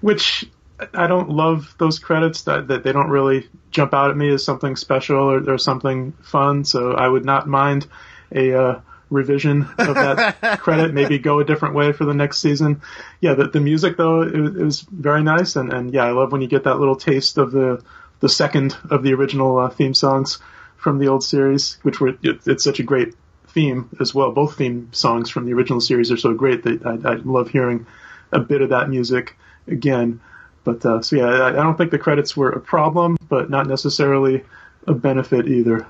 which I don't love those credits, that they don't really jump out at me as something special or something fun. So I would not mind a revision of that credit, maybe go a different way for the next season. Yeah, the music though, it was very nice, and yeah, I love when you get that little taste of the second of the original theme songs from the old series, it's such a great theme as well. Both theme songs from the original series are so great that I love hearing a bit of that music again. But so yeah, I don't think the credits were a problem, but not necessarily a benefit either.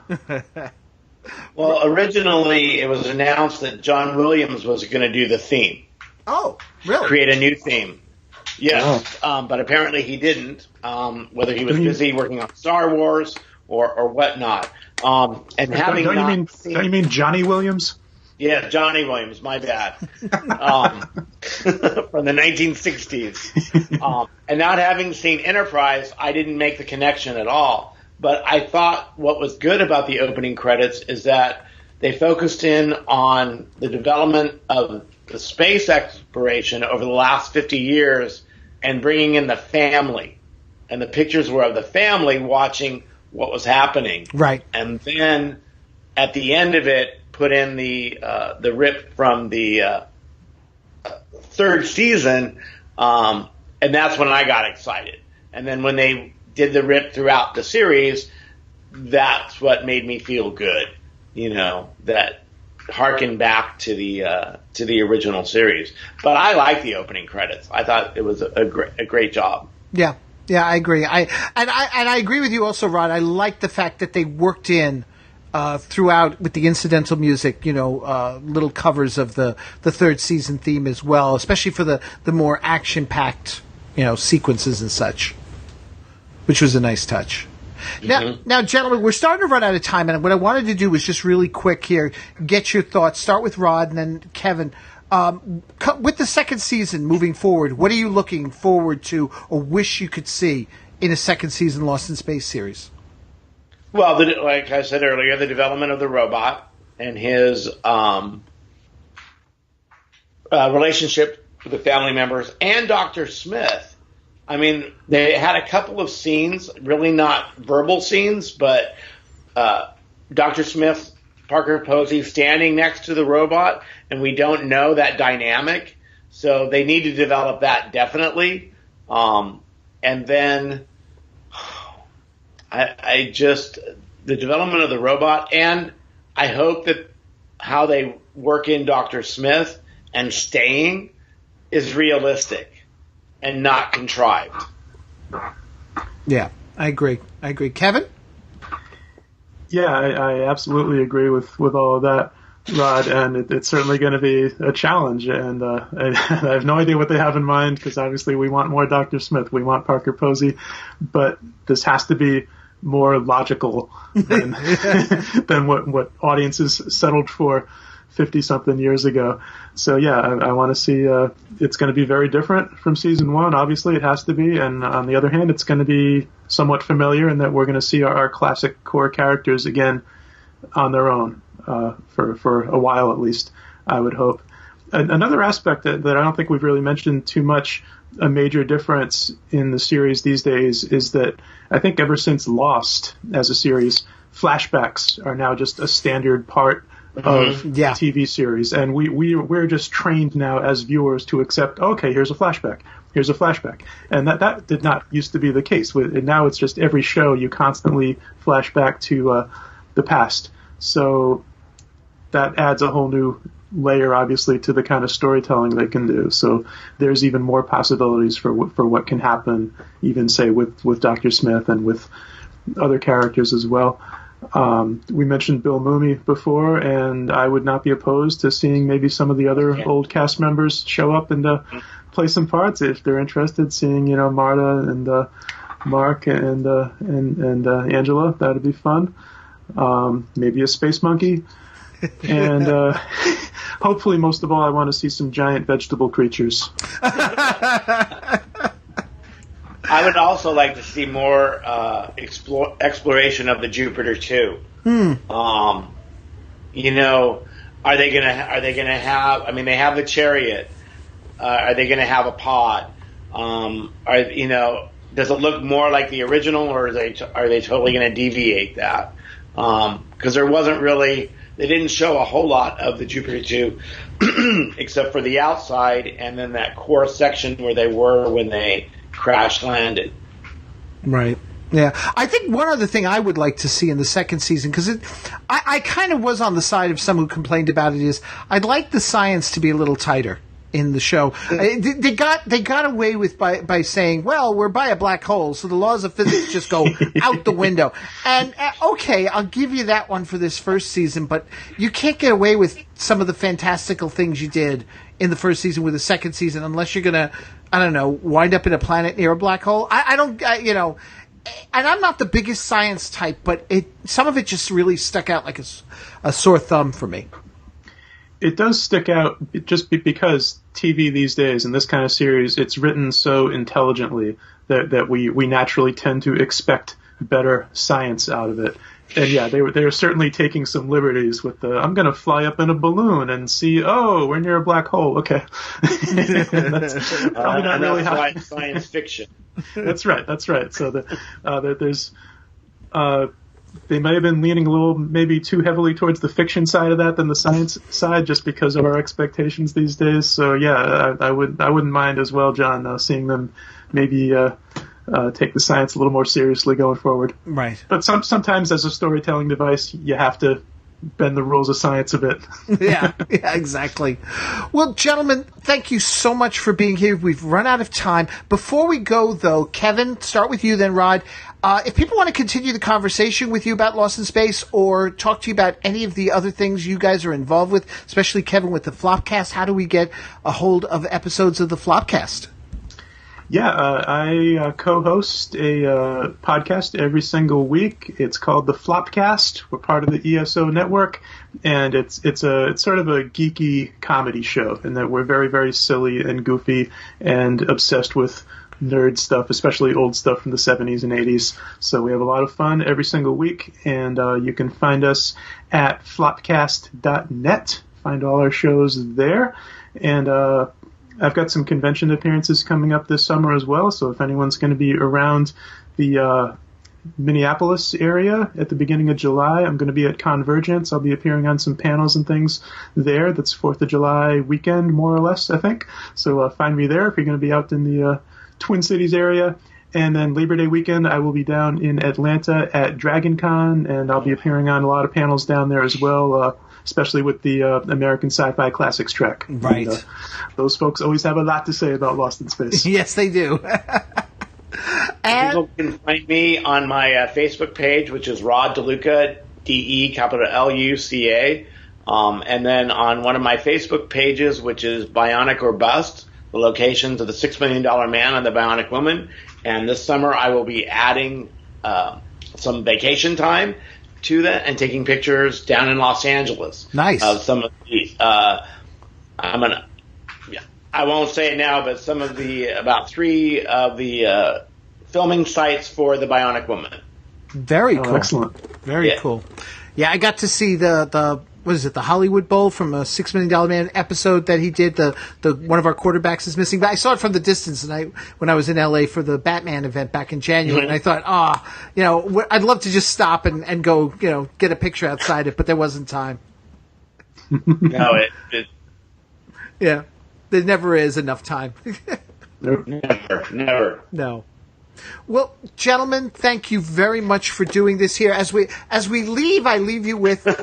Well, originally it was announced that John Williams was going to do the theme.
Oh, really?
Create a new theme. Yes, but apparently he didn't, whether he was busy working on Star Wars or whatnot. And having
don't you mean Johnny Williams?
Yeah, Johnny Williams, my bad. From the 1960s. And not having seen Enterprise, I didn't make the connection at all. But I thought what was good about the opening credits is that they focused in on the development of the space exploration over the last 50 years and bringing in the family. And the pictures were of the family watching what was happening.
Right.
And then at the end of it, put in the rip from the third season, and that's when I got excited. And then when they did the rip throughout the series, that's what made me feel good. That harkened back to the original series. But I like the opening credits. I thought it was a great job.
Yeah. Yeah, I agree. I agree with you also, Rod. I like the fact that they worked in throughout with the incidental music, little covers of the third season theme as well, especially for the more action-packed, sequences and such, which was a nice touch. Mm-hmm. Now, gentlemen, we're starting to run out of time, and what I wanted to do was just really quick here, get your thoughts. Start with Rod and then Kevin. With the second season moving forward, what are you looking forward to or wish you could see in a second season Lost in Space series?
Well, like I said earlier, the development of the robot and his relationship with the family members and Dr. Smith. I mean, they had a couple of scenes, really not verbal scenes, but Dr. Smith, Parker Posey standing next to the robot, and we don't know that dynamic. So they need to develop that definitely. And then the development of the robot, and I hope that how they work in Dr. Smith and staying is realistic and not contrived.
Yeah, I agree. Kevin?
Yeah, I absolutely agree with all of that, Rod, and it's certainly going to be a challenge, and I have no idea what they have in mind, because obviously we want more Dr. Smith, we want Parker Posey, but this has to be more logical than what audiences settled for 50-something years ago. So yeah, I want to see, it's going to be very different from season one, obviously it has to be, and on the other hand, it's going to be somewhat familiar in that we're going to see our classic core characters again on their own, for a while at least, I would hope. Another aspect that I don't think we've really mentioned too much, a major difference in the series these days, is that I think ever since Lost as a series, flashbacks are now just a standard part of TV series, and we're just trained now as viewers to accept, okay, here's a flashback, and that did not used to be the case. And now it's just every show you constantly flash back to the past, so that adds a whole new layer, obviously, to the kind of storytelling they can do. So there's even more possibilities for what can happen, even say with Dr. Smith and with other characters as well. We mentioned Bill Mooney before, and I would not be opposed to seeing maybe some of the other old cast members show up and play some parts if they're interested. Seeing Marta and Mark and Angela, that'd be fun. Maybe a space monkey, and hopefully, most of all, I want to see some giant vegetable creatures.
I would also like to see more exploration of the Jupiter too. Are they gonna have? I mean, they have the chariot. Are they gonna have a pod? Does it look more like the original, or are they totally gonna deviate that? Because there wasn't really. They didn't show a whole lot of the Jupiter 2, except for the outside and then that core section where they were when they crash landed.
Right. Yeah. I think one other thing I would like to see in the second season, because I kind of was on the side of some who complained about it, is I'd like the science to be a little tighter in the show. They got away with by saying, well, we're by a black hole, so the laws of physics just go out the window. And okay, I'll give you that one for this first season, but you can't get away with some of the fantastical things you did in the first season with the second season unless you're gonna, I don't know, wind up in a planet near a black hole. And I'm not the biggest science type, but some of it just really stuck out like a sore thumb for me.
It does stick out just because TV these days and this kind of series, it's written so intelligently that we naturally tend to expect better science out of it. And yeah, they were certainly taking some liberties with I'm going to fly up in a balloon and see, we're near a black hole. Okay. That's probably not really how
science fiction.
That's right. So there's they may have been leaning a little, maybe too heavily towards the fiction side of that than the science side, just because of our expectations these days. So yeah, I wouldn't mind as well, John, seeing them maybe take the science a little more seriously going forward.
Right.
But sometimes as a storytelling device, you have to bend the rules of science a bit.
yeah, exactly. Well, gentlemen, thank you so much for being here. We've run out of time. Before we go, though, Kevin, start with you then, Rod. If people want to continue the conversation with you about Lost in Space or talk to you about any of the other things you guys are involved with, especially Kevin with the Flopcast, how do we get a hold of episodes of the Flopcast?
Yeah, I co-host a podcast every single week. It's called the Flopcast. We're part of the ESO network, and it's sort of a geeky comedy show in that we're very, very silly and goofy and obsessed with nerd stuff, especially old stuff from the 70s and 80s. So we have a lot of fun every single week, and you can find us at flopcast.net. Find all our shows there, and I've got some convention appearances coming up this summer as well, so if anyone's going to be around the Minneapolis area at the beginning of July, I'm going to be at Convergence. I'll be appearing on some panels and things there. That's 4th of July weekend, more or less, I think. So find me there if you're going to be out in the Twin Cities area. And then Labor Day weekend, I will be down in Atlanta at DragonCon, and I'll be appearing on a lot of panels down there as well, especially with the American Sci-Fi Classics track.
Right.
And, those folks always have a lot to say about Lost in Space.
Yes, they do. And
people can find me on my Facebook page, which is Rod Deluca, DE, capital Luca. And then on one of my Facebook pages, which is Bionic or Bust, the locations of the $6 Million Man and the Bionic Woman. And this summer I will be adding some vacation time to that and taking pictures down in Los Angeles.
Nice.
Of some of the, I won't say it now, but some of the, about 3 of the filming sites for the Bionic Woman.
Very cool.
Excellent.
Very cool. Yeah, I got to see the what is it, the Hollywood Bowl from a $6 Million Man episode that he did. The one of our quarterbacks is missing, but I saw it from the distance, and when I was in LA for the Batman event back in January, and I thought, I'd love to just stop and go, get a picture outside it, but there wasn't time.
No,
yeah, there never is enough time.
Never.
No. Well, gentlemen, thank you very much for doing this here. As we leave, I leave you with, coming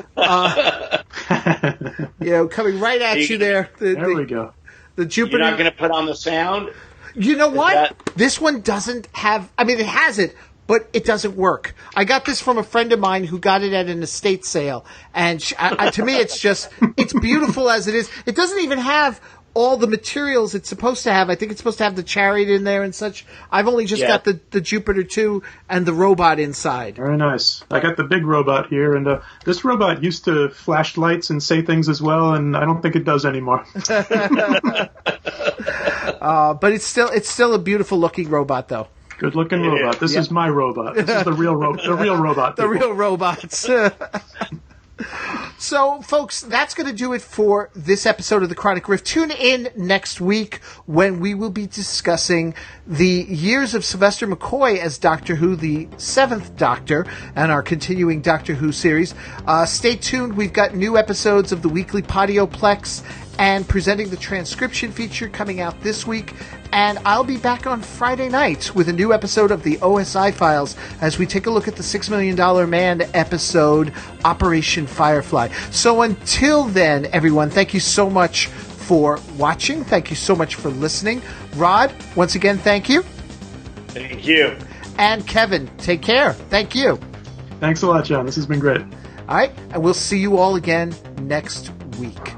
right at you there.
There we go.
The Jupiter.
You're not going to put on the sound?
You know what? This one doesn't have. I mean, it has it, but it doesn't work. I got this from a friend of mine who got it at an estate sale, and to me, it's beautiful as it is. It doesn't even have all the materials it's supposed to have. I think it's supposed to have the chariot in there and such. I've only just got the Jupiter 2 and the robot inside.
Very nice. I got the big robot here, and this robot used to flash lights and say things as well, and I don't think it does anymore.
But it's still a beautiful looking robot, though.
Good looking robot. This is my robot. This is the real robot. The real robot.
The real robots. So, folks, that's going to do it for this episode of the Chronic Rift. Tune in next week when we will be discussing the years of Sylvester McCoy as Doctor Who, the 7th Doctor, and our continuing Doctor Who series. Stay tuned. We've got new episodes of the weekly Podioplex and presenting the transcription feature coming out this week. And I'll be back on Friday night with a new episode of the OSI Files as we take a look at the $6 Million Man episode, Operation Firefly. So until then, everyone, thank you so much for watching. Thank you so much for listening. Rod, once again, thank you.
Thank you.
And Kevin, take care. Thank you.
Thanks a lot, John. This has been great.
All right, and we'll see you all again next week.